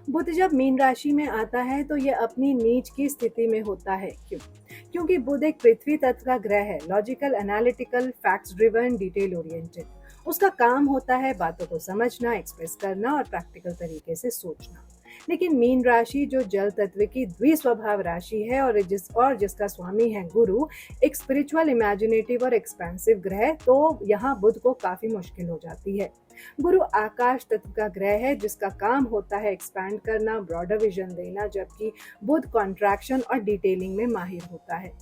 बुध जब मीन राशि में आता है तो ये अपनी नीच की स्थिति में होता है। क्यों? क्योंकि बुध एक पृथ्वी तत्व का ग्रह है, logical, analytical, facts driven, detail oriented. उसका काम होता है बातों को समझना, एक्सप्रेस करना और प्रैक्टिकल तरीके से सोचना। लेकिन मीन राशि जो जल तत्व की द्विस्वभाव राशि है और जिसका स्वामी है गुरु, एक स्पिरिचुअल, इमेजिनेटिव और एक्सपेंसिव ग्रह, तो यहाँ बुध को काफी मुश्किल हो जाती है। गुरु आकाश तत्व का ग्रह है जिसका काम होता है एक्सपैंड करना, ब्रॉडर विजन देना, जबकि बुध कॉन्ट्रैक्शन और डिटेलिंग में माहिर होता है।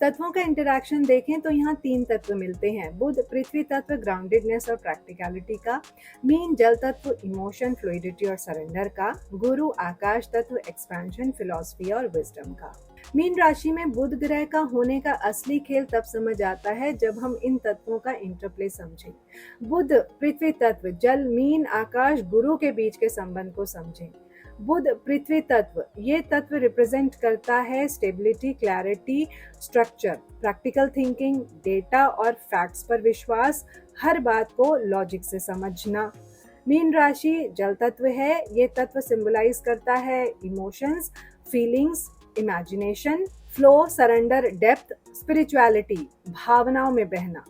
तत्वों का इंटरैक्शन देखें तो यहाँ 3 तत्व मिलते हैं। बुध पृथ्वी तत्व ग्राउंडेडनेस और प्रैक्टिकलिटी का, मीन जल तत्व इमोशन, फ्लूइडिटी और सरेंडर का, गुरु आकाश तत्व एक्सपेंशन, फिलॉसफी और विजडम का। मीन राशि में बुध ग्रह का होने का असली खेल तब समझ आता है जब हम इन तत्वों का इंटरप्ले समझें। बुध पृथ्वी तत्व जल, मीन, आकाश, गुरु के बीच के संबंध को समझें। बुध पृथ्वी तत्व, ये तत्व रिप्रेजेंट करता है stability, clarity, structure, practical thinking, data और फैक्ट्स पर विश्वास, हर बात को लॉजिक से समझना। मीन राशि जल तत्व है, ये तत्व सिंबलाइज करता है emotions, feelings, imagination, flow, surrender, depth, spirituality, भावनाओं में बहना।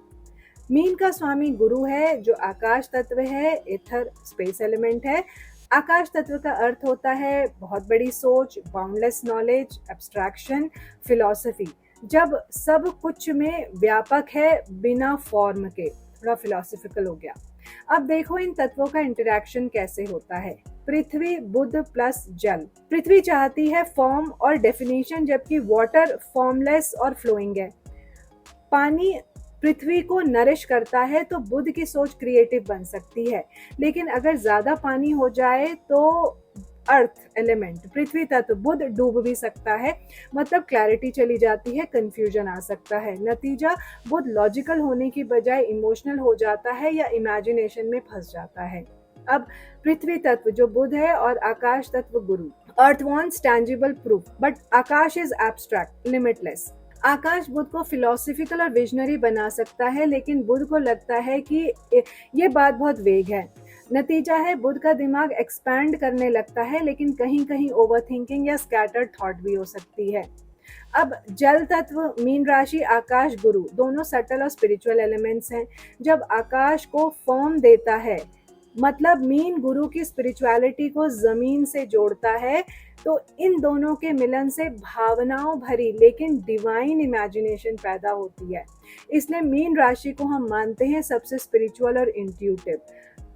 मीन का स्वामी गुरु है जो आकाश तत्व है, इथर, स्पेस एलिमेंट है। आकाश तत्व का अर्थ होता है बहुत बड़ी सोच, बाउंडलेस नॉलेज, एब्स्ट्रैक्शन, फिलॉसफी, जब सब कुछ में व्यापक है बिना फॉर्म के। थोड़ा फिलोसफिकल हो गया। अब देखो इन तत्वों का इंटरैक्शन कैसे होता है। पृथ्वी बुध प्लस जल। पृथ्वी चाहती है फॉर्म और डेफिनेशन, जबकि वाटर फॉर्मलेस और फ्लोइंग है। पानी पृथ्वी को नरिश करता है तो बुध की सोच क्रिएटिव बन सकती है, लेकिन अगर ज्यादा पानी हो जाए तो अर्थ एलिमेंट, पृथ्वी तत्व बुध डूब भी सकता है, मतलब क्लैरिटी चली जाती है, कंफ्यूजन आ सकता है। नतीजा, बुध लॉजिकल होने की बजाय इमोशनल हो जाता है या इमेजिनेशन में फंस जाता है। अब पृथ्वी तत्व जो बुध है और आकाश तत्व गुरु। Earth wants tangible proof but आकाश इज एब्स्ट्रैक्ट, लिमिटलेस। आकाश बुध को फिलोसफिकल और विजनरी बना सकता है, लेकिन बुध को लगता है कि ये बात बहुत वेग है। नतीजा है बुध का दिमाग एक्सपैंड करने लगता है, लेकिन कहीं कहीं ओवरथिंकिंग या स्कैटर्ड थॉट भी हो सकती है। अब जल तत्व, मीन राशि, आकाश, गुरु, दोनों सटल और स्पिरिचुअल एलिमेंट्स हैं। जब आकाश को फॉर्म देता है, मतलब मीन गुरु की स्पिरिचुअलिटी को जमीन से जोड़ता है, तो इन दोनों के मिलन से भावनाओं भरी लेकिन डिवाइन इमेजिनेशन पैदा होती है। इसलिए मीन राशि को हम मानते हैं सबसे स्पिरिचुअल और इंट्यूटिव।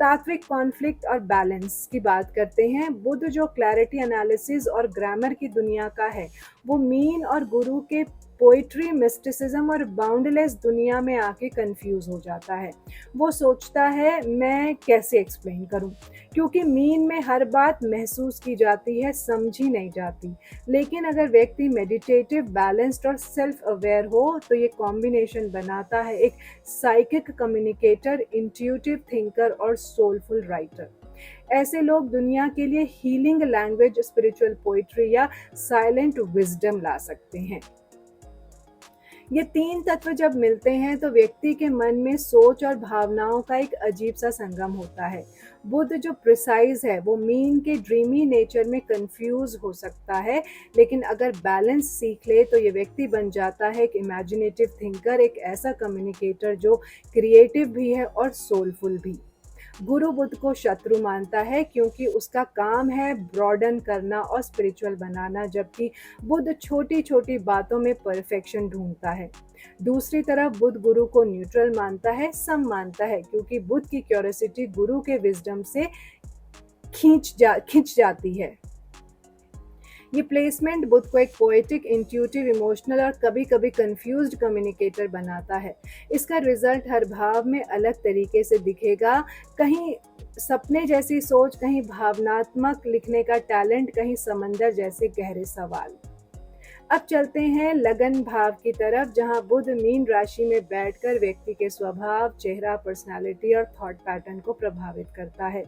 तात्विक कॉन्फ्लिक्ट और बैलेंस की बात करते हैं। बुध जो क्लैरिटी, एनालिसिस और ग्रामर की दुनिया का है, वो मीन और गुरु के पोइट्री, मिस्टिसिज्म और बाउंडलेस दुनिया में आके कंफ्यूज हो जाता है। वो सोचता है मैं कैसे एक्सप्लेन करूं, क्योंकि मीन में हर बात महसूस की जाती है, समझी नहीं जाती। लेकिन अगर व्यक्ति मेडिटेटिव, बैलेंस्ड और सेल्फ अवेयर हो तो ये कॉम्बिनेशन बनाता है एक साइकिक कम्युनिकेटर, इंट्यूटिव थिंकर और सोलफुल राइटर। ऐसे लोग दुनिया के लिए हीलिंग लैंग्वेज, स्पिरिचुअल पोइट्री या साइलेंट विजडम ला सकते हैं। ये 3 तत्व जब मिलते हैं तो व्यक्ति के मन में सोच और भावनाओं का एक अजीब सा संगम होता है। बुध जो प्रिसाइज है वो मीन के ड्रीमी नेचर में कंफ्यूज हो सकता है, लेकिन अगर बैलेंस सीख ले तो ये व्यक्ति बन जाता है एक इमेजिनेटिव थिंकर, एक ऐसा कम्युनिकेटर जो क्रिएटिव भी है और सोलफुल भी। गुरु बुध को शत्रु मानता है क्योंकि उसका काम है ब्रॉडन करना और स्पिरिचुअल बनाना, जबकि बुध छोटी छोटी बातों में परफेक्शन ढूंढता है। दूसरी तरफ बुध गुरु को न्यूट्रल मानता है, सम मानता है, क्योंकि बुध की क्यूरियोसिटी गुरु के विजडम से खिंच जाती है। ये प्लेसमेंट बुध को एक पोएटिक, इंट्यूटिव, इमोशनल और कभी कभी कंफ्यूज्ड कम्युनिकेटर बनाता है। इसका रिजल्ट हर भाव में अलग तरीके से दिखेगा, कहीं सपने जैसी सोच, कहीं भावनात्मक लिखने का टैलेंट, कहीं समंदर जैसे गहरे सवाल। अब चलते हैं लगन भाव की तरफ, जहां बुध मीन राशि में बैठकर व्यक्ति के स्वभाव, चेहरा, पर्सनालिटी और थॉट पैटर्न को प्रभावित करता है।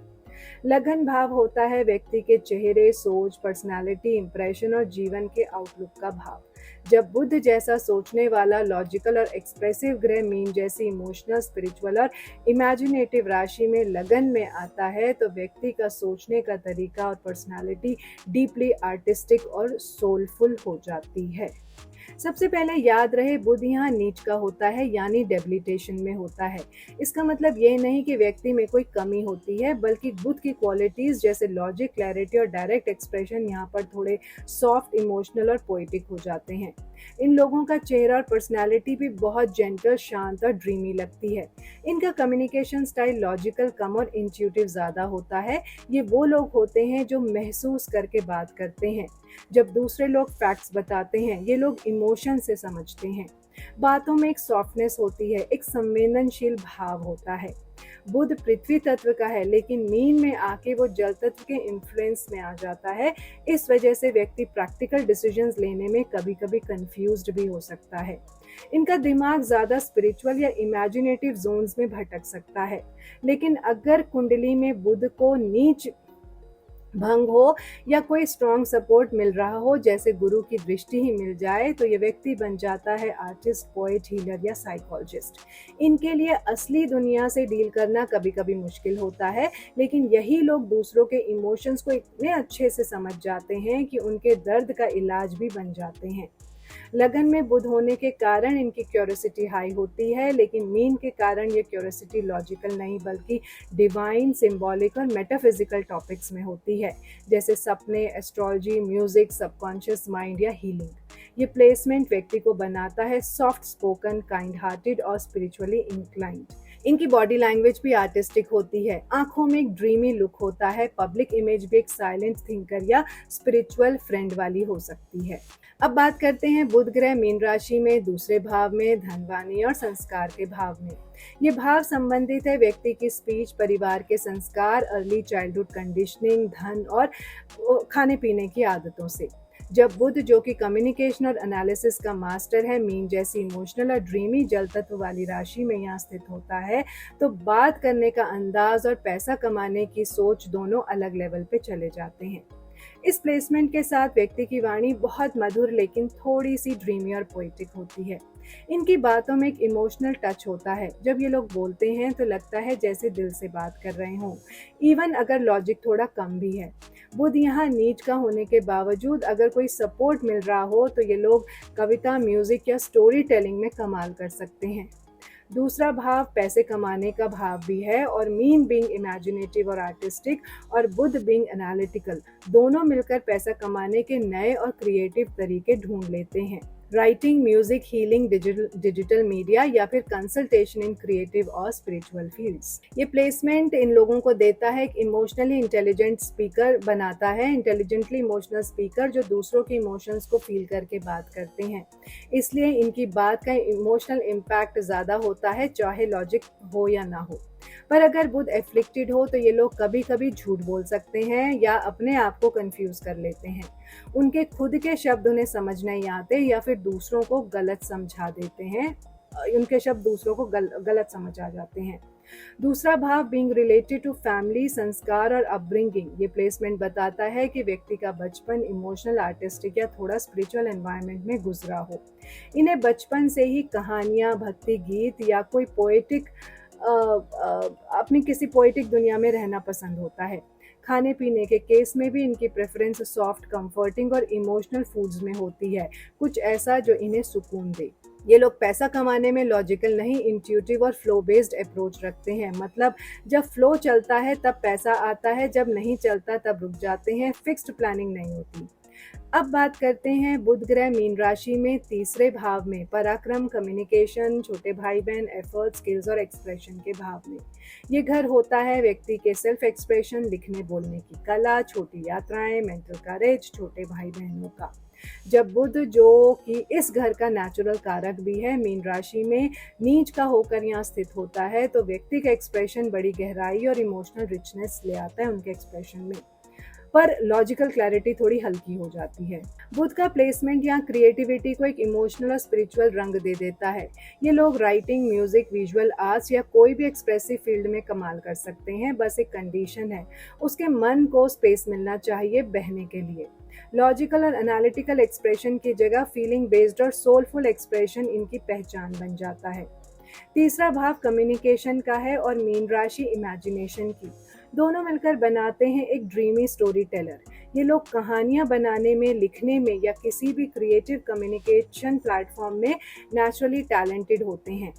लगन भाव होता है व्यक्ति के चेहरे, सोच, पर्सनालिटी, इंप्रेशन और जीवन के आउटलुक का भाव। जब बुध जैसा सोचने वाला लॉजिकल और एक्सप्रेसिव ग्रह मीन जैसी इमोशनल, स्पिरिचुअल और इमेजिनेटिव राशि में लगन में आता है तो व्यक्ति का सोचने का तरीका और पर्सनालिटी डीपली आर्टिस्टिक और सोलफुल हो जाती है। सबसे पहले याद रहे, बुध यहाँ नीच का होता है यानी डेबिलिटेशन में होता है। इसका मतलब ये नहीं कि व्यक्ति में कोई कमी होती है, बल्कि बुध की क्वालिटीज जैसे लॉजिक, क्लैरिटी और डायरेक्ट एक्सप्रेशन यहाँ पर थोड़े सॉफ्ट, इमोशनल और पोइटिक हो जाते हैं। इन लोगों का चेहरा और पर्सनैलिटी भी बहुत जेंटल, शांत और ड्रीमी लगती है। इनका कम्युनिकेशन स्टाइल लॉजिकल कम और इंट्यूटिव ज़्यादा होता है। ये वो लोग होते हैं जो महसूस करके बात करते हैं। जब दूसरे लोग फैक्ट्स बताते हैं, ये लोग इमोशन से समझते हैं। बातों में एक सॉफ्टनेस होती है, एक संवेदनशील भाव होता है। बुध पृथ्वी तत्व का है, लेकिन मीन में आके वो जल तत्व के इन्फ्लुएंस में आ जाता है। इस वजह से व्यक्ति प्रैक्टिकल डिसीजंस लेने में कभी कभी कंफ्यूज्ड भी हो सकता है। इनका दिमाग ज़्यादा स्पिरिचुअल या इमेजिनेटिव जोन्स में भटक सकता है। लेकिन अगर कुंडली में बुध को नीच भंग हो या कोई स्ट्रॉन्ग सपोर्ट मिल रहा हो, जैसे गुरु की दृष्टि ही मिल जाए, तो ये व्यक्ति बन जाता है आर्टिस्ट, पोएट, हीलर या साइकोलॉजिस्ट। इनके लिए असली दुनिया से डील करना कभी कभी मुश्किल होता है, लेकिन यही लोग दूसरों के इमोशंस को इतने अच्छे से समझ जाते हैं कि उनके दर्द का इलाज भी बन जाते हैं। लगन में बुध होने के कारण इनकी क्यूरियोसिटी हाई होती है, लेकिन मीन के कारण ये क्यूरियोसिटी लॉजिकल नहीं बल्कि डिवाइन, सिंबॉलिक और मेटाफिजिकल टॉपिक्स में होती है, जैसे सपने, एस्ट्रोलॉजी, म्यूजिक, सबकॉन्शियस माइंड या हीलिंग। ये प्लेसमेंट व्यक्ति को बनाता है सॉफ्ट स्पोकन, काइंड हार्टेड और स्पिरिचुअली इंक्लाइंड। इनकी बॉडी लैंग्वेज भी आर्टिस्टिक होती है। आंखों में एक ड्रीमी लुक होता है। पब्लिक इमेज भी एक साइलेंट थिंकर या स्पिरिचुअल फ्रेंड वाली हो सकती है। अब बात करते हैं बुध ग्रह मीन राशि में दूसरे भाव में, धनवानी और संस्कार के भाव में। ये भाव संबंधित है व्यक्ति की स्पीच, परिवार के संस्कार, अर्ली चाइल्डहुड कंडीशनिंग, धन और खाने पीने की आदतों से। जब बुध, जो कि कम्युनिकेशन और एनालिसिस का मास्टर है, मीन जैसी इमोशनल और ड्रीमी जल तत्व वाली राशि में यहाँ स्थित होता है, तो बात करने का अंदाज और पैसा कमाने की सोच दोनों अलग लेवल पे चले जाते हैं। इस प्लेसमेंट के साथ व्यक्ति की वाणी बहुत मधुर लेकिन थोड़ी सी ड्रीमी और पोइटिक होती है। इनकी बातों में एक इमोशनल टच होता है। जब ये लोग बोलते हैं तो लगता है जैसे दिल से बात कर रहे हों, इवन अगर लॉजिक थोड़ा कम भी है। बुध यहाँ नीच का होने के बावजूद अगर कोई सपोर्ट मिल रहा हो तो ये लोग कविता, म्यूजिक या स्टोरी टेलिंग में कमाल कर सकते हैं। दूसरा भाव पैसे कमाने का भाव भी है, और मीन बीइंग इमेजिनेटिव और आर्टिस्टिक और बुध बीइंग एनालिटिकल, दोनों मिलकर पैसा कमाने के नए और क्रिएटिव तरीके ढूंढ लेते हैं। Writing, music, healing, digital media या फिर कंसल्टेशन इन क्रिएटिव और स्पिरिचुअल फील्ड्स। ये प्लेसमेंट इन लोगों को देता है एक इमोशनली इंटेलिजेंट स्पीकर बनाता है, इंटेलिजेंटली इमोशनल स्पीकर जो दूसरों के इमोशंस को फील करके बात करते हैं। इसलिए इनकी बात का इमोशनल इम्पैक्ट ज़्यादा होता है, चाहे लॉजिक हो या ना हो। पर अगर बुध एफ्लिक्टेड हो तो ये लोग कभी कभी झूठ बोल सकते हैं या अपने आप को कंफ्यूज कर लेते हैं। उनके खुद के शब्द उन्हें समझ नहीं आते या फिर दूसरों को गलत समझा देते हैं। उनके शब्द दूसरों को गलत समझ आ जाते हैं। दूसरा भाव बीइंग रिलेटेड टू फैमिली, संस्कार और अपब्रिंगिंग। ये प्लेसमेंट बताता है कि व्यक्ति का बचपन इमोशनल, आर्टिस्टिक या थोड़ा स्पिरिचुअल एनवायरनमेंट में गुजरा हो। इन्हें बचपन से ही कहानियाँ, भक्ति गीत या कोई पोएटिक अपनी किसी पोएटिक दुनिया में रहना पसंद होता है। खाने पीने के केस में भी इनकी प्रेफरेंस सॉफ्ट, कंफर्टिंग और इमोशनल फूड्स में होती है, कुछ ऐसा जो इन्हें सुकून दे। ये लोग पैसा कमाने में लॉजिकल नहीं, इंट्यूटिव और फ्लो बेस्ड अप्रोच रखते हैं। मतलब जब फ्लो चलता है तब पैसा आता है, जब नहीं चलता तब रुक जाते हैं। फिक्स्ड प्लानिंग नहीं होती। अब बात करते हैं बुध ग्रह मीन राशि में तीसरे भाव में, पराक्रम, कम्युनिकेशन, छोटे भाई बहन, एफर्ट, स्किल्स और एक्सप्रेशन के भाव में। ये घर होता है व्यक्ति के सेल्फ एक्सप्रेशन, लिखने बोलने की कला, छोटी यात्राएं, मेंटल करेज, छोटे भाई बहनों का। जब बुध, जो कि इस घर का नेचुरल कारक भी है, मीन राशि में नीच का होकर यहाँ स्थित होता है, तो व्यक्ति का एक्सप्रेशन बड़ी गहराई और इमोशनल रिचनेस ले आता है उनके एक्सप्रेशन में, पर लॉजिकल क्लैरिटी थोड़ी हल्की हो जाती है। बुध का प्लेसमेंट यहाँ क्रिएटिविटी को एक इमोशनल और स्पिरिचुअल रंग दे देता है। ये लोग राइटिंग, म्यूजिक, विजुअल आर्ट्स या कोई भी एक्सप्रेसिव फील्ड में कमाल कर सकते हैं। बस एक कंडीशन है, उसके मन को स्पेस मिलना चाहिए बहने के लिए। लॉजिकल और एनालिटिकल एक्सप्रेशन की जगह फीलिंग बेस्ड और सोलफुल एक्सप्रेशन इनकी पहचान बन जाता है। तीसरा भाव कम्युनिकेशन का है और मीन राशि इमेजिनेशन की। दोनों मिलकर बनाते हैं एक ड्रीमी स्टोरी टेलर। ये लोग कहानियां बनाने में, लिखने में या किसी भी क्रिएटिव कम्युनिकेशन प्लेटफॉर्म में नेचुरली टैलेंटेड होते हैं।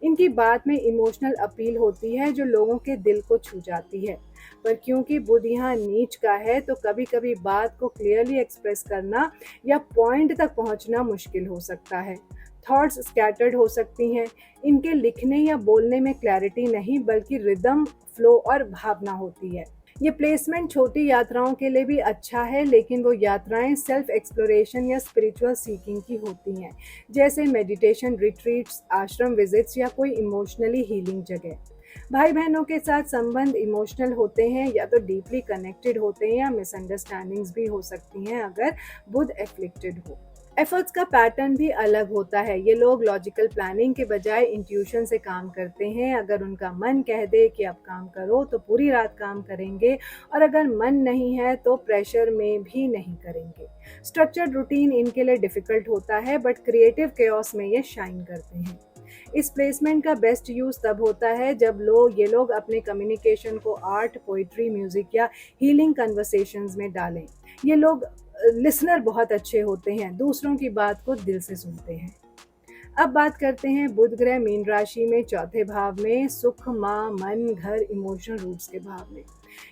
इनकी बात में इमोशनल अपील होती है जो लोगों के दिल को छू जाती है। पर क्योंकि बुध यहाँ नीच का है तो कभी कभी बात को क्लियरली एक्सप्रेस करना या पॉइंट तक पहुंचना मुश्किल हो सकता है। थॉट्स स्कैटर्ड हो सकती हैं। इनके लिखने या बोलने में क्लैरिटी नहीं बल्कि रिदम, फ्लो और भावना होती है। ये प्लेसमेंट छोटी यात्राओं के लिए भी अच्छा है, लेकिन वो यात्राएं सेल्फ एक्सप्लोरेशन या स्पिरिचुअल सीकिंग की होती हैं, जैसे मेडिटेशन रिट्रीट्स, आश्रम विजिट्स या कोई इमोशनली हीलिंग जगह। भाई बहनों के साथ संबंध इमोशनल होते हैं या तो डीपली कनेक्टेड होते हैं या मिसअंडरस्टैंडिंग्स भी हो सकती हैं अगर बुध एफ्लिक्टेड हो। एफर्ट्स का पैटर्न भी अलग होता है। ये लोग लॉजिकल प्लानिंग के बजाय इंट्यूशन से काम करते हैं। अगर उनका मन कह दे कि अब काम करो तो पूरी रात काम करेंगे, और अगर मन नहीं है तो प्रेशर में भी नहीं करेंगे। स्ट्रक्चर्ड रूटीन इनके लिए डिफिकल्ट होता है, बट क्रिएटिव केओस में ये शाइन करते हैं। इस प्लेसमेंट का बेस्ट यूज तब होता है जब ये लोग अपने कम्युनिकेशन को आर्ट, पोइट्री, म्यूजिक या हीलिंग कन्वर्सेशंस में डालें। ये लोग लिसनर बहुत अच्छे होते हैं, दूसरों की बात को दिल से सुनते हैं। अब बात करते हैं बुध ग्रह मीन राशि में चौथे भाव में सुख, माँ, मन, घर, इमोशनल रूट्स के भाव में।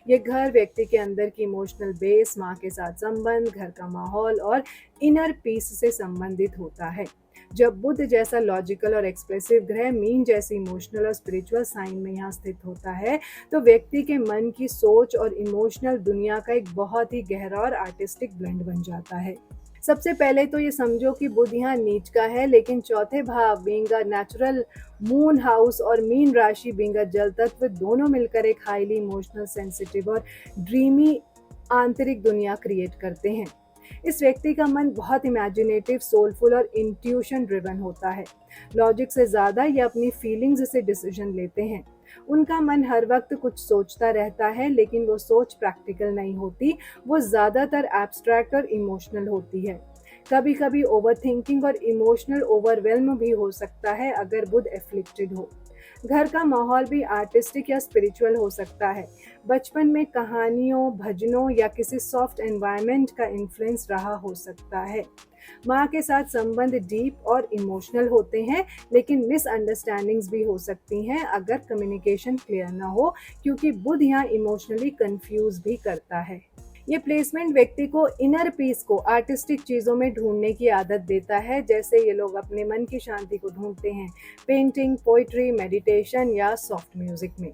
ये घर व्यक्ति के अंदर की इमोशनल बेस, माँ के साथ संबंध, घर का माहौल और इनर पीस से संबंधित होता है। जब बुध जैसा लॉजिकल और एक्सप्रेसिव ग्रह मीन जैसी इमोशनल और स्पिरिचुअल साइन में यहाँ स्थित होता है तो व्यक्ति के मन की सोच और इमोशनल दुनिया का एक बहुत ही गहरा और आर्टिस्टिक ब्लेंड बन जाता है। सबसे पहले तो ये समझो कि बुध यहाँ नीच का है, लेकिन चौथे भाव being a natural moon house और मीन राशि बीइंग अ जल तत्व दोनों मिलकर एक हाईली इमोशनल, सेंसिटिव और ड्रीमी आंतरिक दुनिया क्रिएट करते हैं। इस व्यक्ति का मन बहुत इमेजिनेटिव, सोलफुल और इंट्यूशन ड्रिवन होता है। लॉजिक से ज़्यादा ये अपनी फीलिंग्स से डिसीजन लेते हैं। उनका मन हर वक्त कुछ सोचता रहता है, लेकिन वो सोच प्रैक्टिकल नहीं होती, वो ज़्यादातर एब्स्ट्रैक्ट और इमोशनल होती है। कभी कभी ओवर थिंकिंग और इमोशनल ओवरवेल्म भी हो सकता है अगर बुध एफ्लिक्टेड हो। घर का माहौल भी आर्टिस्टिक या स्पिरिचुअल हो सकता है। बचपन में कहानियों, भजनों या किसी सॉफ्ट एनवायरनमेंट का इन्फ्लुएंस रहा हो सकता है। माँ के साथ संबंध डीप और इमोशनल होते हैं, लेकिन मिसअंडरस्टैंडिंग्स भी हो सकती हैं अगर कम्युनिकेशन क्लियर ना हो, क्योंकि बुध यहाँ इमोशनली कंफ्यूज भी करता है। ये प्लेसमेंट व्यक्ति को इनर पीस को आर्टिस्टिक चीज़ों में ढूंढने की आदत देता है, जैसे ये लोग अपने मन की शांति को ढूंढते हैं पेंटिंग, पोइट्री, मेडिटेशन या सॉफ्ट म्यूजिक में।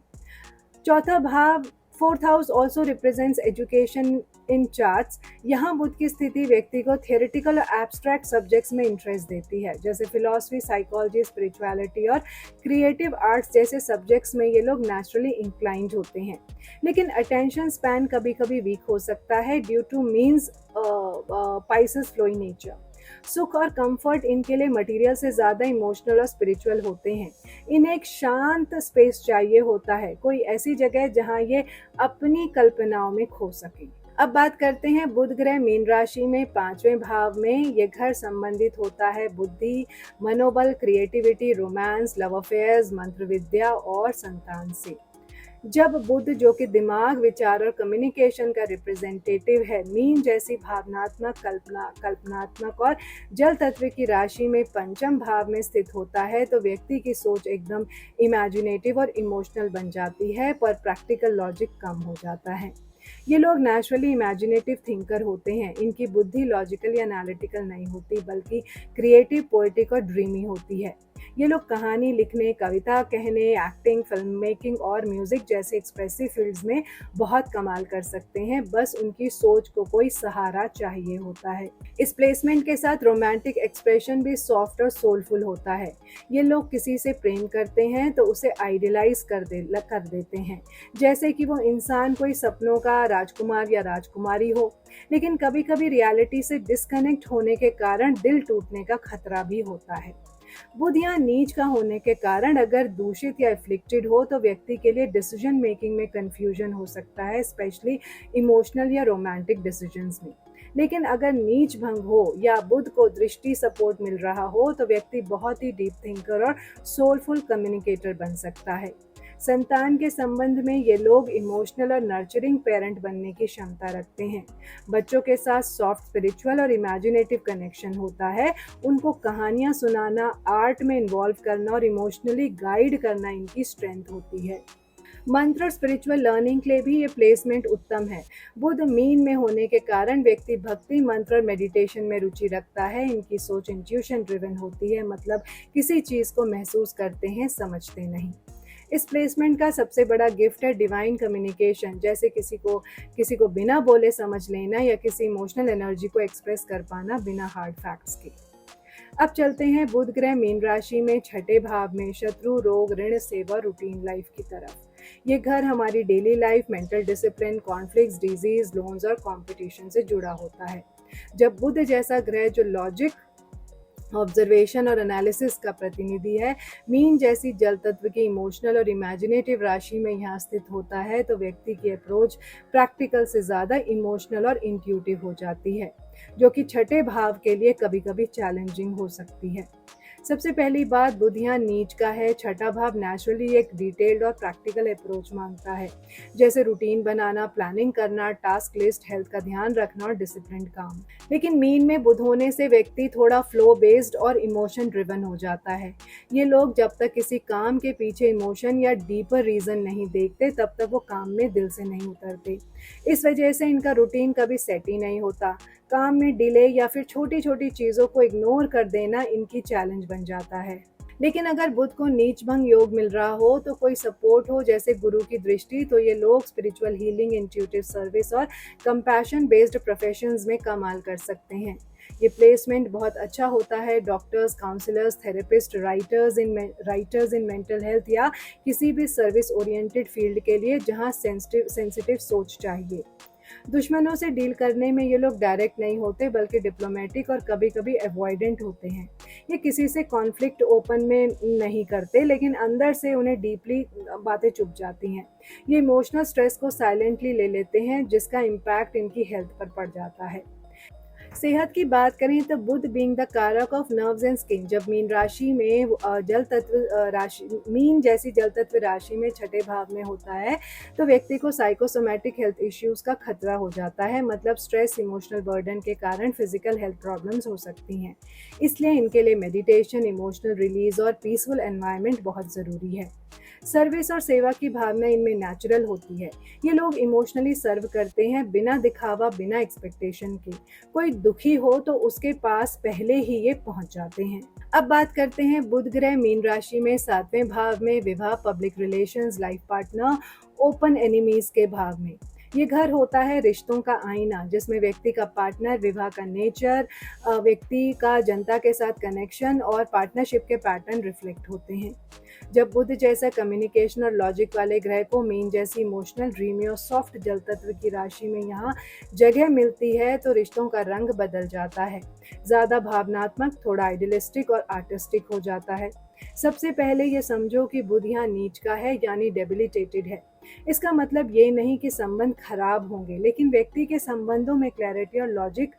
चौथा भाव, fourth house also represents education in charts. यहाँ बुध की स्थिति व्यक्ति को थियोरिटिकल और एब्स्ट्रैक्ट सब्जेक्ट्स में इंटरेस्ट देती है, जैसे फिलॉसफी, साइकोलॉजी, स्पिरिचुअलिटी और क्रिएटिव आर्ट्स जैसे सब्जेक्ट्स में ये लोग नेचुरली इंक्लाइंड होते हैं। लेकिन अटेंशन स्पैन कभी कभी वीक हो सकता है due to means Pisces flowing nature. सुख और कंफर्ट इनके लिए मटेरियल से ज़्यादा इमोशनल और स्पिरिचुअल होते हैं। इन्हें एक शांत स्पेस चाहिए होता है, कोई ऐसी जगह जहां ये अपनी कल्पनाओं में खो सकें। अब बात करते हैं बुध ग्रह मीन राशि में पांचवें भाव में। ये घर संबंधित होता है बुद्धि, मनोबल, क्रिएटिविटी, रोमांस, लव अफेयर्स, मंत्र विद्या और संतान से। जब बुध, जो कि दिमाग, विचार और कम्युनिकेशन का रिप्रेजेंटेटिव है, मीन जैसी भावनात्मक, कल्पनात्मक और जल तत्व की राशि में पंचम भाव में स्थित होता है तो व्यक्ति की सोच एकदम इमेजिनेटिव और इमोशनल बन जाती है, पर प्रैक्टिकल लॉजिक कम हो जाता है। ये लोग नेचुरली इमेजिनेटिव थिंकर होते हैं। इनकी बुद्धि लॉजिकल या एनालिटिकल नहीं होती, बल्कि क्रिएटिव, पोएटिक और ड्रीमी होती है। ये लोग कहानी लिखने, कविता कहने, एक्टिंग, फिल्म मेकिंग और म्यूजिक जैसे एक्सप्रेसिव फील्ड्स में बहुत कमाल कर सकते हैं, बस उनकी सोच को कोई सहारा चाहिए होता है। इस प्लेसमेंट के साथ रोमांटिक एक्सप्रेशन भी सॉफ्ट और सोलफुल होता है। ये लोग किसी से प्रेम करते हैं तो उसे आइडियलाइज कर देते हैं, जैसे कि वो इंसान कोई सपनों का राजकुमार या राजकुमारी हो। लेकिन कभी कभी रियलिटी से डिस्कनेक्ट होने के कारण दिल टूटने का खतरा भी होता है। बुध यहाँ नीच का होने के कारण अगर दूषित या एफ्लिक्टेड हो तो व्यक्ति के लिए डिसीजन मेकिंग में कंफ्यूजन हो सकता है, स्पेशली इमोशनल या रोमांटिक डिसीजंस में। लेकिन अगर नीच भंग हो या बुध को दृष्टि सपोर्ट मिल रहा हो तो व्यक्ति बहुत ही डीप थिंकर और सोलफुल कम्युनिकेटर बन सकता है। संतान के संबंध में ये लोग इमोशनल और नर्चरिंग पेरेंट बनने की क्षमता रखते हैं। बच्चों के साथ सॉफ्ट स्पिरिचुअल और इमेजिनेटिव कनेक्शन होता है। उनको कहानियां सुनाना, आर्ट में इन्वॉल्व करना और इमोशनली गाइड करना इनकी स्ट्रेंथ होती है। मंत्र और स्पिरिचुअल लर्निंग के लिए भी ये प्लेसमेंट उत्तम है। बुध मीन में होने के कारण व्यक्ति भक्ति, मंत्र और मेडिटेशन में रुचि रखता है। इनकी सोच इंट्यूशन ड्रिवन होती है, मतलब किसी चीज को महसूस करते हैं, समझते नहीं। इस प्लेसमेंट का सबसे बड़ा गिफ्ट है डिवाइन कम्युनिकेशन, जैसे किसी को बिना बोले समझ लेना या किसी इमोशनल एनर्जी को एक्सप्रेस कर पाना बिना हार्ड फैक्ट्स के। अब चलते हैं बुध ग्रह मीन राशि में छठे भाव में शत्रु, रोग, ऋण, सेवा, रूटीन लाइफ की तरफ। ये घर हमारी daily life, mental discipline, conflicts, disease, loans और कंपटीशन से जुड़ा होता है। जब बुध जैसा ग्रह जो लॉजिक, ऑब्जर्वेशन और एनालिसिस का प्रतिनिधि है, मीन जैसी जल तत्व की इमोशनल और इमेजिनेटिव राशि में यहाँ स्थित होता है, तो व्यक्ति की अप्रोच प्रैक्टिकल से ज़्यादा इमोशनल और इंट्यूटिव हो जाती है, जो कि छठे भाव के लिए कभी कभी चैलेंजिंग हो सकती है। सबसे पहली बात, बुध यहाँ नीच का है। छठा भाव नेचुरली एक डिटेल्ड और प्रैक्टिकल अप्रोच मांगता है, जैसे रूटीन बनाना, प्लानिंग करना, टास्क लिस्ट, हेल्थ का ध्यान रखना और डिसिप्लिन काम। लेकिन मीन में बुध होने से व्यक्ति थोड़ा फ्लो बेस्ड और इमोशन ड्रिवन हो जाता है। ये लोग जब तक किसी काम के पीछे इमोशन या डीपर रीजन नहीं देखते तब तक वो काम में दिल से नहीं उतरते। इस वजह से इनका रूटीन कभी सेट ही नहीं होता। काम में डिले या फिर छोटी छोटी चीज़ों को इग्नोर कर देना इनकी चैलेंज बन जाता है। लेकिन अगर बुध को नीच भंग योग मिल रहा हो, तो कोई सपोर्ट हो जैसे गुरु की दृष्टि, तो ये लोग स्पिरिचुअल हीलिंग, इंट्यूटिव सर्विस और कंपैशन बेस्ड प्रोफेशंस में कमाल कर सकते हैं। ये प्लेसमेंट बहुत अच्छा होता है doctors, counsellors, therapist, writers in mental health या किसी भी सर्विस ओरिएंटेड फील्ड के लिए जहाँ सेंसिटिव सोच चाहिए। दुश्मनों से डील करने में ये लोग डायरेक्ट नहीं होते, बल्कि डिप्लोमेटिक और कभी कभी अवॉइडेंट होते हैं। ये किसी से कॉन्फ्लिक्ट ओपन में नहीं करते, लेकिन अंदर से उन्हें डीपली बातें चुभ जाती हैं। ये इमोशनल स्ट्रेस को साइलेंटली ले लेते हैं, जिसका इम्पैक्ट इनकी हेल्थ पर पड़ जाता है। सेहत की बात करें तो बुध बीइंग द कारक ऑफ नर्व्स एंड स्किन, जब मीन राशि में जल तत्व राशि, मीन जैसी जल तत्व राशि में छठे भाव में होता है, तो व्यक्ति को साइकोसोमैटिक हेल्थ इश्यूज का खतरा हो जाता है, मतलब स्ट्रेस, इमोशनल बर्डन के कारण फिजिकल हेल्थ प्रॉब्लम्स हो सकती हैं। इसलिए इनके लिए मेडिटेशन, इमोशनल रिलीज और पीसफुल एनवायरनमेंट बहुत ज़रूरी है। सर्विस और सेवा की भावना इनमें नेचुरल होती है। ये लोग इमोशनली सर्व करते हैं, बिना दिखावा, बिना एक्सपेक्टेशन के। कोई दुखी हो तो उसके पास पहले ही ये पहुंच जाते हैं। अब बात करते हैं बुध ग्रह मीन राशि में सातवें भाव में विवाह, public relations, life partner, open enemies के भाव में। ये घर होता है रिश्तों का आईना, जिसमें व्यक्ति का पार्टनर, विवाह का नेचर, व्यक्ति का जनता के साथ कनेक्शन और पार्टनरशिप के पैटर्न रिफ्लेक्ट होते हैं। जब बुध जैसा कम्युनिकेशन और लॉजिक वाले ग्रह को मीन जैसी इमोशनल, ड्रीमी और सॉफ्ट जल तत्व की राशि में यहाँ जगह मिलती है, तो रिश्तों का रंग बदल जाता है। ज़्यादा भावनात्मक, थोड़ा आइडियलिस्टिक और आर्टिस्टिक हो जाता है। सबसे पहले ये समझो कि बुध यहाँ नीच का है, यानी डेबिलिटेटेड है। इसका मतलब ये नहीं कि संबंध खराब होंगे, लेकिन व्यक्ति के संबंधों में क्लैरिटी और लॉजिक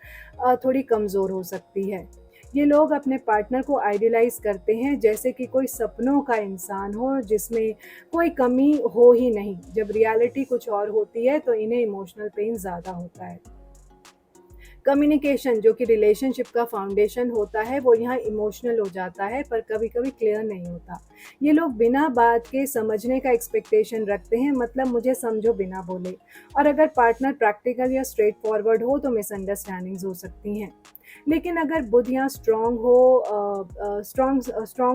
थोड़ी कमज़ोर हो सकती है। ये लोग अपने पार्टनर को आइडियलाइज करते हैं, जैसे कि कोई सपनों का इंसान हो जिसमें कोई कमी हो ही नहीं। जब रियलिटी कुछ और होती है तो इन्हें इमोशनल पेन ज़्यादा होता है। कम्युनिकेशन, जो कि रिलेशनशिप का फाउंडेशन होता है, वो यहाँ इमोशनल हो जाता है, पर कभी कभी क्लियर नहीं होता। ये लोग बिना बात के समझने का एक्सपेक्टेशन रखते हैं, मतलब मुझे समझो बिना बोले। और अगर पार्टनर प्रैक्टिकल या स्ट्रेट फॉरवर्ड हो तो मिसअंडरस्टैंडिंग्स हो सकती हैं। लेकिन अगर बुध यहाँ स्ट्रॉन्ग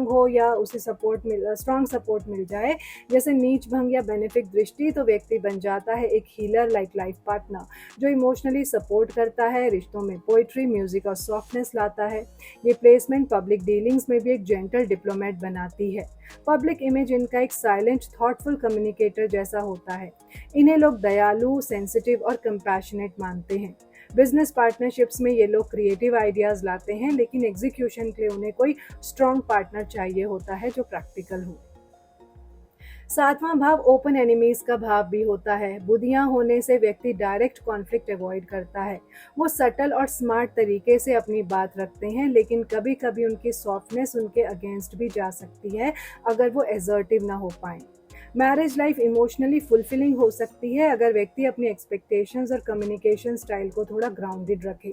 हो या उसे स्ट्रॉन्ग सपोर्ट मिल जाए, जैसे नीच भंग या बेनिफिक दृष्टि, तो व्यक्ति बन जाता है एक हीलर लाइक लाइफ पार्टनर, जो इमोशनली सपोर्ट करता है, रिश्तों में पोइट्री, म्यूजिक और सॉफ्टनेस लाता है। ये प्लेसमेंट पब्लिक डीलिंग्स में भी एक जेंटल डिप्लोमेट बनाती है। पब्लिक इमेज इनका एक साइलेंट, थॉटफुल कम्युनिकेटर जैसा होता है। इन्हें लोग दयालु, सेंसिटिव और कंपैशनेट मानते हैं। बिजनेस पार्टनरशिप्स में ये लोग क्रिएटिव आइडियाज़ लाते हैं, लेकिन एग्जीक्यूशन के लिए उन्हें कोई स्ट्रॉन्ग पार्टनर चाहिए होता है जो प्रैक्टिकल हो। सातवां भाव ओपन एनिमीज का भाव भी होता है। बुधिया होने से व्यक्ति डायरेक्ट कॉन्फ्लिक्ट अवॉइड करता है। वो सटल और स्मार्ट तरीके से अपनी बात रखते हैं, लेकिन कभी कभी उनकी सॉफ्टनेस उनके अगेंस्ट भी जा सकती है अगर वो एसर्टिव ना हो पाए। मैरिज लाइफ इमोशनली फुलफिलिंग हो सकती है अगर व्यक्ति अपनी एक्सपेक्टेशंस और कम्युनिकेशन स्टाइल को थोड़ा ग्राउंडेड रखे।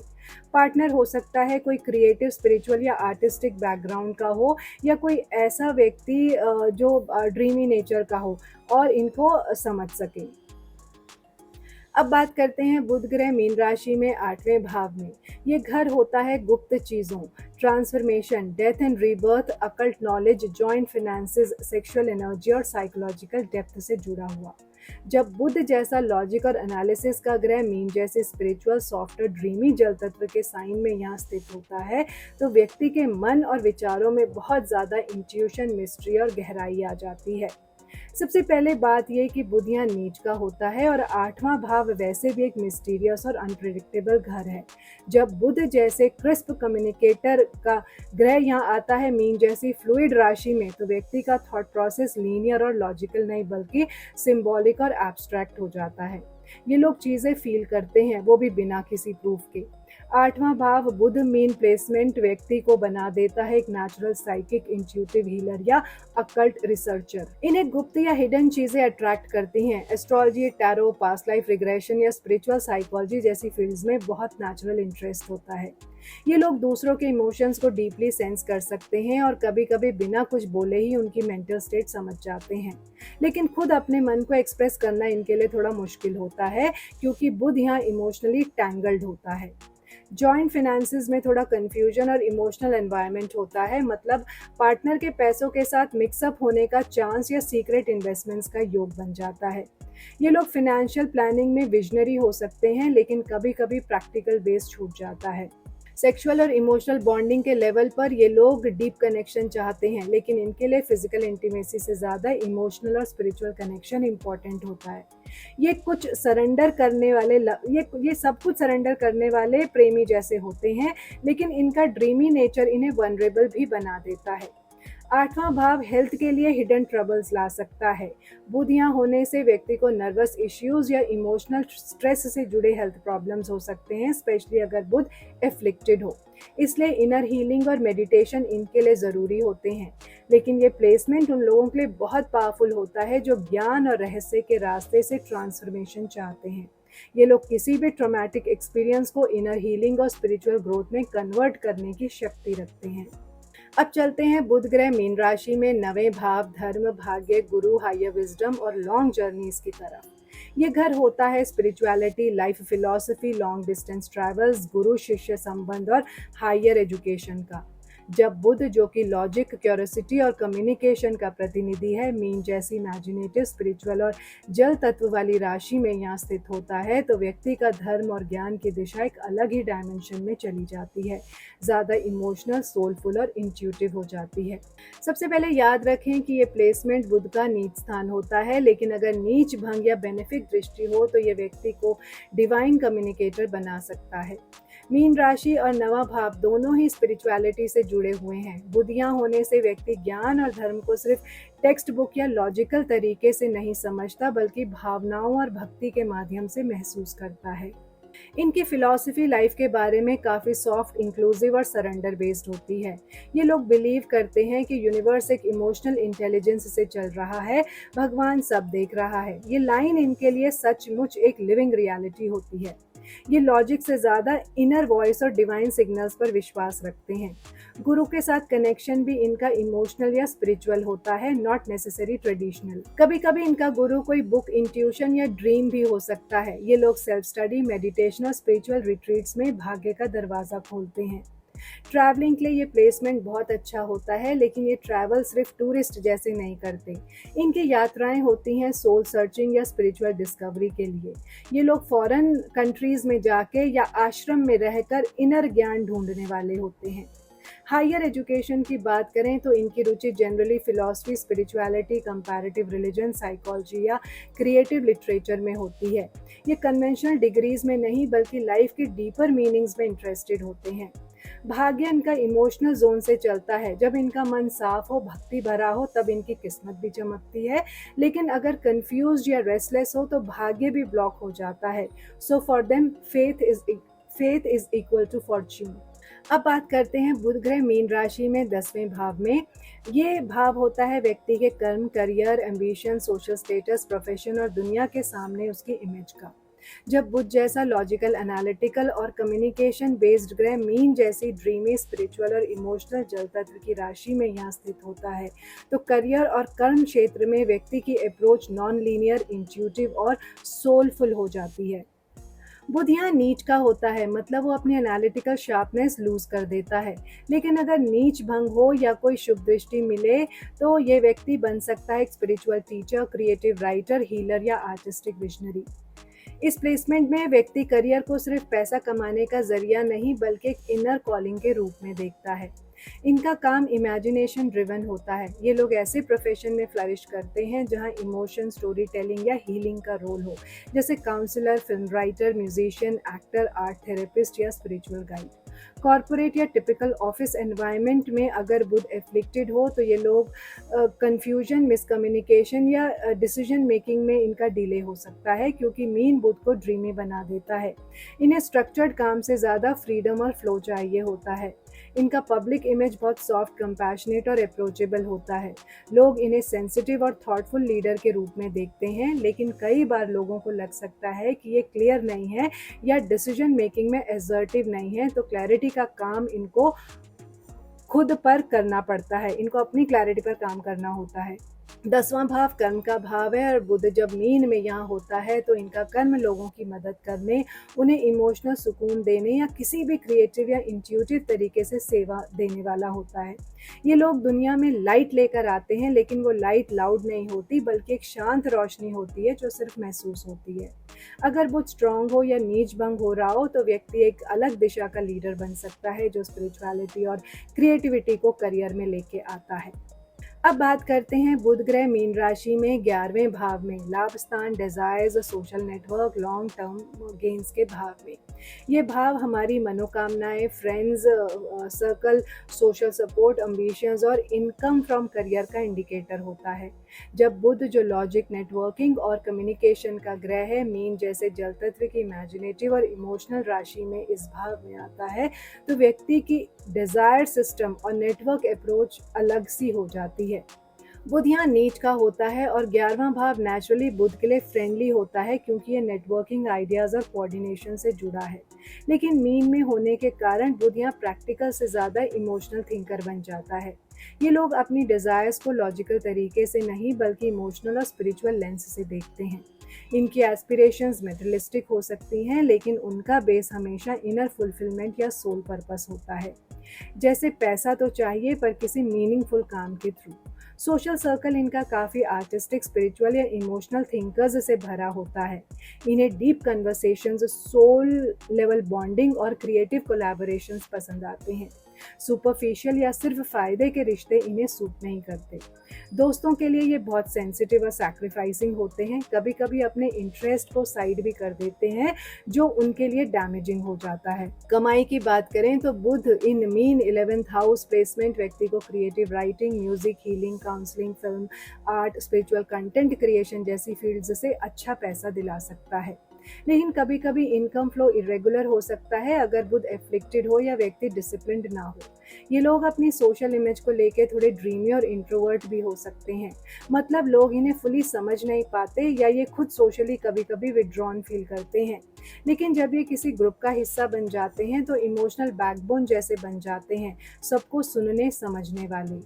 पार्टनर हो सकता है कोई क्रिएटिव, स्पिरिचुअल या आर्टिस्टिक बैकग्राउंड का हो, या कोई ऐसा व्यक्ति जो ड्रीमी नेचर का हो और इनको समझ सके। अब बात करते हैं बुध ग्रह मीन राशि में 8वें भाव में। ये घर होता है गुप्त चीजों, transformation, death and rebirth, occult knowledge, joint finances, sexual energy और साइकोलॉजिकल डेप्थ से जुड़ा हुआ। जब बुध जैसा लॉजिक और एनालिसिस का ग्रह मीन जैसे स्पिरिचुअल, सॉफ्ट और ड्रीमी जल तत्व के साइन में यहाँ स्थित होता है, तो व्यक्ति के मन और विचारों में बहुत ज्यादा इंट्यूशन, मिस्ट्री और गहराई आ जाती है। सबसे पहले बात यह कि बुध यहाँ नीच का होता है और 8वां भाव वैसे भी एक मिस्टीरियस और अनप्रिडिक्टेबल घर है। जब बुध जैसे क्रिस्प कम्युनिकेटर का ग्रह यहाँ आता है मीन जैसी फ्लूइड राशि में, तो व्यक्ति का थॉट प्रोसेस लीनियर और लॉजिकल नहीं बल्कि सिंबॉलिक और एब्स्ट्रैक्ट हो जाता है। ये लोग चीजें फील करते हैं, वो भी बिना किसी प्रूफ के। 8वां भाव बुध मीन प्लेसमेंट व्यक्ति को बना देता है एक नेचुरल साइकिक, इंट्यूटिव हीलर या अकल्ट रिसर्चर। इन्हें गुप्त या हिडन चीजें अट्रैक्ट करती हैं। Astrology, tarot, past life regression या स्पिरिचुअल साइकोलॉजी जैसी फील्ड्स में बहुत नेचुरल इंटरेस्ट होता है। ये लोग दूसरों के इमोशंस को डीपली सेंस कर सकते हैं और कभी कभी बिना कुछ बोले ही उनकी मेंटल स्टेट समझ जाते हैं, लेकिन खुद अपने मन को एक्सप्रेस करना इनके लिए थोड़ा मुश्किल होता है क्योंकि बुध यहाँ इमोशनली टैंगल्ड होता है। जॉइंट फिनेंसेस में थोड़ा कंफ्यूजन और इमोशनल एनवायरनमेंट होता है, मतलब पार्टनर के पैसों के साथ मिक्सअप होने का चांस या सीक्रेट इन्वेस्टमेंट्स का योग बन जाता है। ये लोग फिनेंशियल प्लानिंग में विजनरी हो सकते हैं, लेकिन कभी कभी प्रैक्टिकल बेस छूट जाता है। सेक्सुअल और इमोशनल बॉन्डिंग के लेवल पर ये लोग डीप कनेक्शन चाहते हैं, लेकिन इनके लिए फिजिकल इंटीमेसी से ज़्यादा इमोशनल और स्पिरिचुअल कनेक्शन इंपॉर्टेंट होता है। ये कुछ सरेंडर करने वाले ये सब कुछ सरेंडर करने वाले प्रेमी जैसे होते हैं, लेकिन इनका ड्रीमी नेचर इन्हें वनरेबल भी बना देता है। 8वां भाव हेल्थ के लिए हिडन ट्रबल्स ला सकता है। बुध यहाँ होने से व्यक्ति को नर्वस इश्यूज या इमोशनल स्ट्रेस से जुड़े हेल्थ प्रॉब्लम्स हो सकते हैं, स्पेशली अगर बुध एफ्लिक्टेड हो। इसलिए इनर हीलिंग और मेडिटेशन इनके लिए ज़रूरी होते हैं। लेकिन ये प्लेसमेंट उन लोगों के लिए बहुत पावरफुल होता है जो ज्ञान और रहस्य के रास्ते से ट्रांसफॉर्मेशन चाहते हैं। ये लोग किसी भी ट्रॉमेटिक एक्सपीरियंस को इनर हीलिंग और स्पिरिचुअल ग्रोथ में कन्वर्ट करने की शक्ति रखते हैं। अब चलते हैं बुध ग्रह मीन राशि में 9वें भाव धर्म, भाग्य, गुरु, हायर विजडम और लॉन्ग जर्नीज की तरफ। ये घर होता है spirituality, life philosophy, long distance travels, गुरु शिष्य संबंध और हायर एजुकेशन का। जब बुध जो कि लॉजिक, क्यूरियोसिटी और कम्युनिकेशन का प्रतिनिधि है, मीन जैसी इमेजिनेटिव, स्पिरिचुअल और जल तत्व वाली राशि में यहाँ स्थित होता है, तो व्यक्ति का धर्म और ज्ञान की दिशा एक अलग ही डायमेंशन में चली जाती है, ज़्यादा इमोशनल, सोलफुल और इंट्यूटिव हो जाती है। सबसे पहले याद रखें कि ये प्लेसमेंट बुध का नीच स्थान होता है, लेकिन अगर नीच, भंग या बेनिफिक दृष्टि हो तो ये व्यक्ति को डिवाइन कम्युनिकेटर बना सकता है। मीन राशि और 9वां भाव दोनों ही स्पिरिचुअलिटी से जुड़े हुए हैं। बुधिया होने से व्यक्ति ज्ञान और धर्म को सिर्फ टेक्स्ट बुक या लॉजिकल तरीके से नहीं समझता, बल्कि भावनाओं और भक्ति के माध्यम से महसूस करता है। इनकी फिलॉसफी लाइफ के बारे में काफ़ी सॉफ्ट, इंक्लूसिव और सरेंडर बेस्ड होती है। ये लोग बिलीव करते हैं कि यूनिवर्स एक इमोशनल इंटेलिजेंस से चल रहा है, भगवान सब देख रहा है। ये लाइन इनके लिए सचमुच एक लिविंग रियलिटी होती है। ये लॉजिक से ज़्यादा इनर वॉइस और डिवाइन सिग्नल्स पर विश्वास रखते हैं। गुरु के साथ कनेक्शन भी इनका इमोशनल या स्पिरिचुअल होता है, नॉट नेसेसरी ट्रेडिशनल। कभी कभी इनका गुरु कोई बुक, इंट्यूशन या ड्रीम भी हो सकता है। ये लोग सेल्फ स्टडी, मेडिटेशन और स्पिरिचुअल रिट्रीट्स में भाग्य का दरवाज़ा खोलते हैं। ट्रैवलिंग के लिए ये प्लेसमेंट बहुत अच्छा होता है, लेकिन ये ट्रैवल सिर्फ टूरिस्ट जैसे नहीं करते। इनकी यात्राएं होती हैं सोल सर्चिंग या स्पिरिचुअल डिस्कवरी के लिए। ये लोग फॉरेन कंट्रीज में जाके या आश्रम में रहकर इनर ज्ञान ढूंढने वाले होते हैं। हायर एजुकेशन की बात करें तो इनकी रुचि generally philosophy, spirituality, comparative religion, psychology या क्रिएटिव लिटरेचर में होती है। ये कन्वेंशनल डिग्रीज में नहीं बल्कि लाइफ की डीपर मीनिंग्स में इंटरेस्टेड होते हैं। भाग्य इनका इमोशनल जोन से चलता है। जब इनका मन साफ हो, भक्ति भरा हो, तब इनकी किस्मत भी चमकती है। लेकिन अगर कंफ्यूज्ड या रेस्टलेस हो तो भाग्य भी ब्लॉक हो जाता है। So for them faith is equal to fortune. अब बात करते हैं बुध ग्रह मीन राशि में 10वें भाव में। ये भाव होता है व्यक्ति के कर्म, career, ambition, social status, profession और दुनिया के सामने उसकी इमेज का। जब बुध जैसा लॉजिकल, एनालिटिकल और कम्युनिकेशन बेस्ड ग्रह मीन जैसी ड्रीमी, स्पिरिचुअल और इमोशनल जल तत्व की राशि में यहाँ स्थित होता है तो करियर और कर्म क्षेत्र में व्यक्ति की अप्रोच नॉन लीनियर, इंट्यूटिव और सोलफुल हो जाती है। बुध यहाँ नीच का होता है, मतलब वो अपनी एनालिटिकल शार्पनेस लूज कर देता है। लेकिन अगर नीच भंग हो या कोई शुभ दृष्टि मिले तो ये व्यक्ति बन सकता है एक spiritual teacher, creative writer, healer या आर्टिस्टिक विजनरी। इस प्लेसमेंट में व्यक्ति करियर को सिर्फ पैसा कमाने का जरिया नहीं बल्कि एक इनर कॉलिंग के रूप में देखता है। इनका काम इमेजिनेशन ड्रिवन होता है। ये लोग ऐसे प्रोफेशन में फ्लरिश करते हैं जहां इमोशन, स्टोरी टेलिंग या हीलिंग का रोल हो, जैसे counsellor, film writer, musician, actor, art therapist या स्पिरिचुअल गाइड। कॉर्पोरेट या टिपिकल ऑफिस एनवायरनमेंट में अगर बुध एफ्लिक्टेड हो तो ये लोग कंफ्यूजन, मिसकम्युनिकेशन या डिसीजन मेकिंग में इनका डिले हो सकता है, क्योंकि मीन बुध को ड्रीमी बना देता है। इन्हें स्ट्रक्चर्ड काम से ज़्यादा फ्रीडम और फ्लो चाहिए होता है। इनका पब्लिक इमेज बहुत सॉफ्ट, कंपैशनेट और अप्रोचेबल होता है। लोग इन्हें सेंसिटिव और थॉटफुल लीडर के रूप में देखते हैं, लेकिन कई बार लोगों को लग सकता है कि ये क्लियर नहीं है या डिसीजन मेकिंग में असर्टिव नहीं है, तो क्लैरिटी का काम इनको खुद पर करना पड़ता है। इनको अपनी क्लैरिटी पर काम करना होता है। 10वां भाव कर्म का भाव है और बुध जब मीन में यहाँ होता है तो इनका कर्म लोगों की मदद करने, उन्हें इमोशनल सुकून देने या किसी भी क्रिएटिव या इंट्यूटिव तरीके से सेवा देने वाला होता है। ये लोग दुनिया में लाइट लेकर आते हैं, लेकिन वो लाइट लाउड नहीं होती बल्कि एक शांत रोशनी होती है जो सिर्फ महसूस होती है। अगर बुध स्ट्रांग हो या नीच भंग हो रहा हो तो व्यक्ति एक अलग दिशा का लीडर बन सकता है जो स्पिरिचुअलिटी और क्रिएटिविटी को करियर में लेके आता है। अब बात करते हैं बुध ग्रह मीन राशि में 11वें भाव में, लाभ स्थान, desires, social network, long term gains के भाव में। ये भाव हमारी मनोकामनाएं, friends circle, social support, ambitions और इनकम फ्रॉम करियर का इंडिकेटर होता है। जब बुध जो लॉजिक, नेटवर्किंग और कम्युनिकेशन का ग्रह है, मीन जैसे जल तत्व की इमेजिनेटिव और इमोशनल राशि में इस भाव में आता है तो व्यक्ति की डिजायर सिस्टम और नेटवर्क अप्रोच अलग सी हो जाती है। बुध यहाँ नीच का होता है और 11वां भाव नेचुरली बुध के लिए फ्रेंडली होता है क्योंकि ये नेटवर्किंग, आइडियाज और कोऑर्डिनेशन से जुड़ा है। लेकिन मीन में होने के कारण बुध यहाँ प्रैक्टिकल से ज़्यादा इमोशनल थिंकर बन जाता है। ये लोग अपनी डिज़ायर्स को लॉजिकल तरीके से नहीं बल्कि इमोशनल और स्पिरिचुअल लेंस से देखते हैं। इनकी एस्पिरेशंस मेटेरियलिस्टिक हो सकती हैं, लेकिन उनका बेस हमेशा इनर फुलफिलमेंट या सोल पर्पस होता है। जैसे पैसा तो चाहिए पर किसी मीनिंगफुल काम के थ्रू। सोशल सर्कल इनका काफ़ी आर्टिस्टिक, स्पिरिचुअल या इमोशनल थिंकर्स से भरा होता है। इन्हें deep conversations, soul level bonding और क्रिएटिव कोलैबोरेशंस पसंद आते हैं। सुपरफिशियल या सिर्फ फ़ायदे के रिश्ते इन्हें सूट नहीं करते। दोस्तों के लिए ये बहुत सेंसिटिव और सैक्रिफाइसिंग होते हैं, कभी कभी अपने इंटरेस्ट को साइड भी कर देते हैं जो उनके लिए डैमेजिंग हो जाता है। कमाई की बात करें तो बुध in mean 11th house placement व्यक्ति को creative writing, music, healing, counselling, film, art, spiritual content creation जैसी फील्ड्स से अच्छा पैसा दिला सकता है। लेकिन कभी कभी इनकम फ्लो इरेगुलर हो सकता है अगर बुध एफ्लिक्टेड हो या व्यक्ति डिसिप्लिन्ड ना हो। ये लोग अपनी सोशल इमेज को लेकर थोड़े ड्रीमी और इंट्रोवर्ट भी हो सकते हैं, मतलब लोग इन्हें फुली समझ नहीं पाते या ये खुद सोशली कभी कभी विड्रॉन फील करते हैं। लेकिन जब ये किसी ग्रुप का हिस्सा बन जाते हैं तो इमोशनल बैकबोन जैसे बन जाते हैं, सबको सुनने समझने वाले।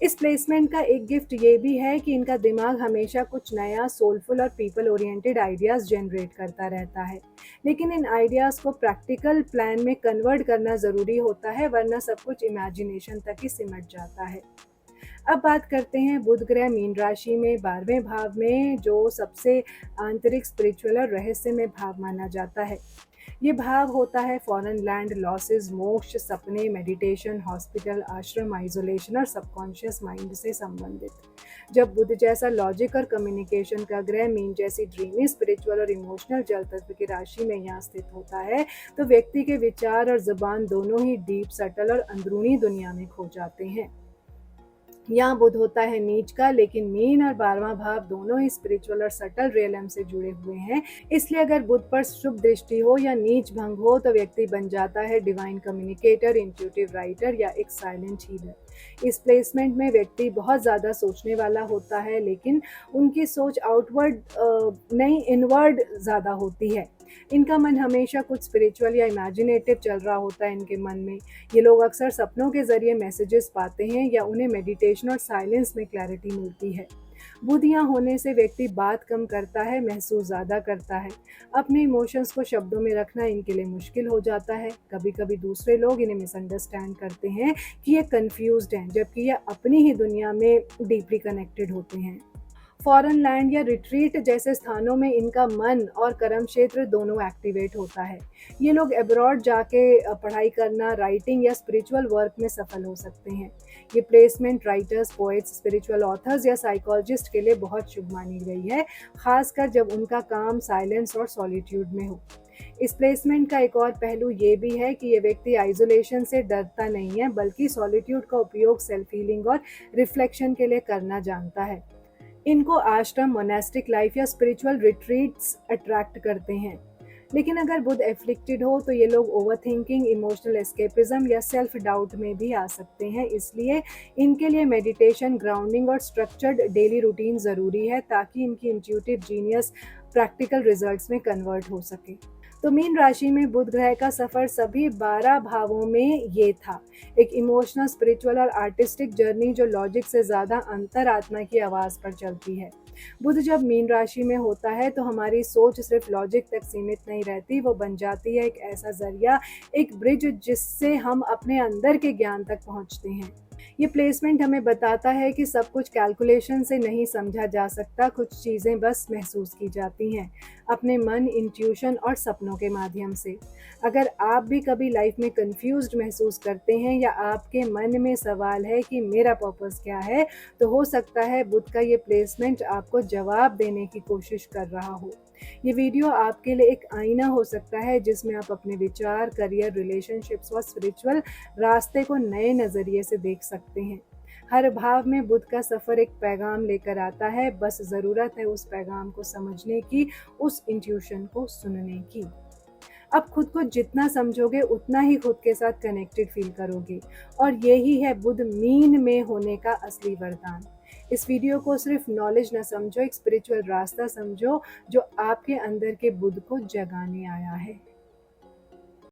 इस प्लेसमेंट का एक गिफ्ट ये भी है कि इनका दिमाग हमेशा कुछ नया, सोलफुल और पीपल ओरिएंटेड आइडियाज़ जनरेट करता रहता है। लेकिन इन आइडियाज़ को प्रैक्टिकल प्लान में कन्वर्ट करना ज़रूरी होता है, वरना सब कुछ इमेजिनेशन तक ही सिमट जाता है। अब बात करते हैं बुध ग्रह मीन राशि में 12वें भाव में, जो सबसे आंतरिक, स्पिरिचुअल और रहस्यमय भाव माना जाता है। ये भाव होता है फॉरेन लैंड, लॉसेस, मोक्ष, सपने, मेडिटेशन, हॉस्पिटल, आश्रम, आइसोलेशन और सबकॉन्शियस माइंड से संबंधित। जब बुध जैसा लॉजिक और कम्युनिकेशन का ग्रह मीन जैसी ड्रीमी, स्पिरिचुअल और इमोशनल जल तत्व की राशि में यहाँ स्थित होता है तो व्यक्ति के विचार और जुबान दोनों ही डीप, सटल और अंदरूनी दुनिया में खो जाते हैं। यहाँ बुध होता है नीच का, लेकिन मीन और 12वां भाव दोनों ही स्पिरिचुअल और सटल रियलम से जुड़े हुए हैं। इसलिए अगर बुध पर शुभ दृष्टि हो या नीच भंग हो तो व्यक्ति बन जाता है डिवाइन कम्युनिकेटर, इंट्यूटिव राइटर या एक साइलेंट हीलर। इस प्लेसमेंट में व्यक्ति बहुत ज़्यादा सोचने वाला होता है, लेकिन उनकी सोच आउटवर्ड नहीं, इनवर्ड ज़्यादा होती है। इनका मन हमेशा कुछ स्पिरिचुअल या इमेजिनेटिव चल रहा होता है इनके मन में। ये लोग अक्सर सपनों के जरिए मैसेजेस पाते हैं या उन्हें मेडिटेशन और साइलेंस में क्लैरिटी मिलती है। बुध यहाँ होने से व्यक्ति बात कम करता है, महसूस ज़्यादा करता है। अपने इमोशंस को शब्दों में रखना इनके लिए मुश्किल हो जाता है। कभी कभी दूसरे लोग इन्हें मिसअंडरस्टैंड करते हैं कि ये कंफ्यूज्ड हैं, जबकि ये अपनी ही दुनिया में डीपली कनेक्टेड होते हैं। फॉरेन लैंड या रिट्रीट जैसे स्थानों में इनका मन और कर्म क्षेत्र दोनों एक्टिवेट होता है। ये लोग अब्रॉड जाके पढ़ाई करना, राइटिंग या स्पिरिचुअल वर्क में सफल हो सकते हैं। ये placement writers, poets, spiritual authors या साइकोलॉजिस्ट के लिए बहुत शुभ मानी गई है, खासकर जब उनका काम साइलेंस और सॉलिट्यूड में हो। इस प्लेसमेंट का एक और पहलू ये भी है कि ये व्यक्ति आइसोलेशन से डरता नहीं है, बल्कि सॉलिट्यूड का उपयोग सेल्फ हीलिंग और रिफ्लेक्शन के लिए करना जानता है। इनको आश्रम, मोनास्टिक लाइफ या स्पिरिचुअल रिट्रीट्स अट्रैक्ट करते हैं। लेकिन अगर बुध एफ्लिक्टेड हो तो ये लोग ओवर थिंकिंग, इमोशनल एस्केपिज्म या सेल्फ डाउट में भी आ सकते हैं। इसलिए इनके लिए मेडिटेशन, ग्राउंडिंग और स्ट्रक्चर्ड डेली रूटीन ज़रूरी है, ताकि इनकी इंट्यूटिव जीनियस प्रैक्टिकल रिजल्ट्स में कन्वर्ट हो सके। तो मीन राशि में बुध ग्रह का सफर सभी 12 भावों में ये था, एक इमोशनल, स्पिरिचुअल और आर्टिस्टिक जर्नी जो लॉजिक से ज़्यादा अंतरात्मा की आवाज़ पर चलती है। बुध जब मीन राशि में होता है तो हमारी सोच सिर्फ लॉजिक तक सीमित नहीं रहती, वो बन जाती है एक ऐसा जरिया, एक ब्रिज जिससे हम अपने अंदर के ज्ञान तक पहुंचते हैं। ये प्लेसमेंट हमें बताता है कि सब कुछ कैलकुलेशन से नहीं समझा जा सकता, कुछ चीज़ें बस महसूस की जाती हैं, अपने मन, इंट्यूशन और सपनों के माध्यम से। अगर आप भी कभी लाइफ में कंफ्यूज्ड महसूस करते हैं या आपके मन में सवाल है कि मेरा पर्पस क्या है, तो हो सकता है बुध का ये प्लेसमेंट आपको जवाब देने की कोशिश कर रहा हो। ये वीडियो आपके लिए एक आईना हो सकता है जिसमें आप अपने विचार, करियर, रिलेशनशिप्स और स्पिरिचुअल रास्ते को नए नज़रिए से देख सकते हैं। हर भाव में बुध का सफ़र एक पैगाम लेकर आता है, बस ज़रूरत है उस पैगाम को समझने की, उस इंट्यूशन को सुनने की। अब खुद को जितना समझोगे उतना ही खुद के साथ कनेक्टेड फील करोगे, और यही है बुध मीन में होने का असली वरदान। इस वीडियो को सिर्फ नॉलेज न समझो, एक स्पिरिचुअल रास्ता समझो जो आपके अंदर के बुध को जगाने आया है।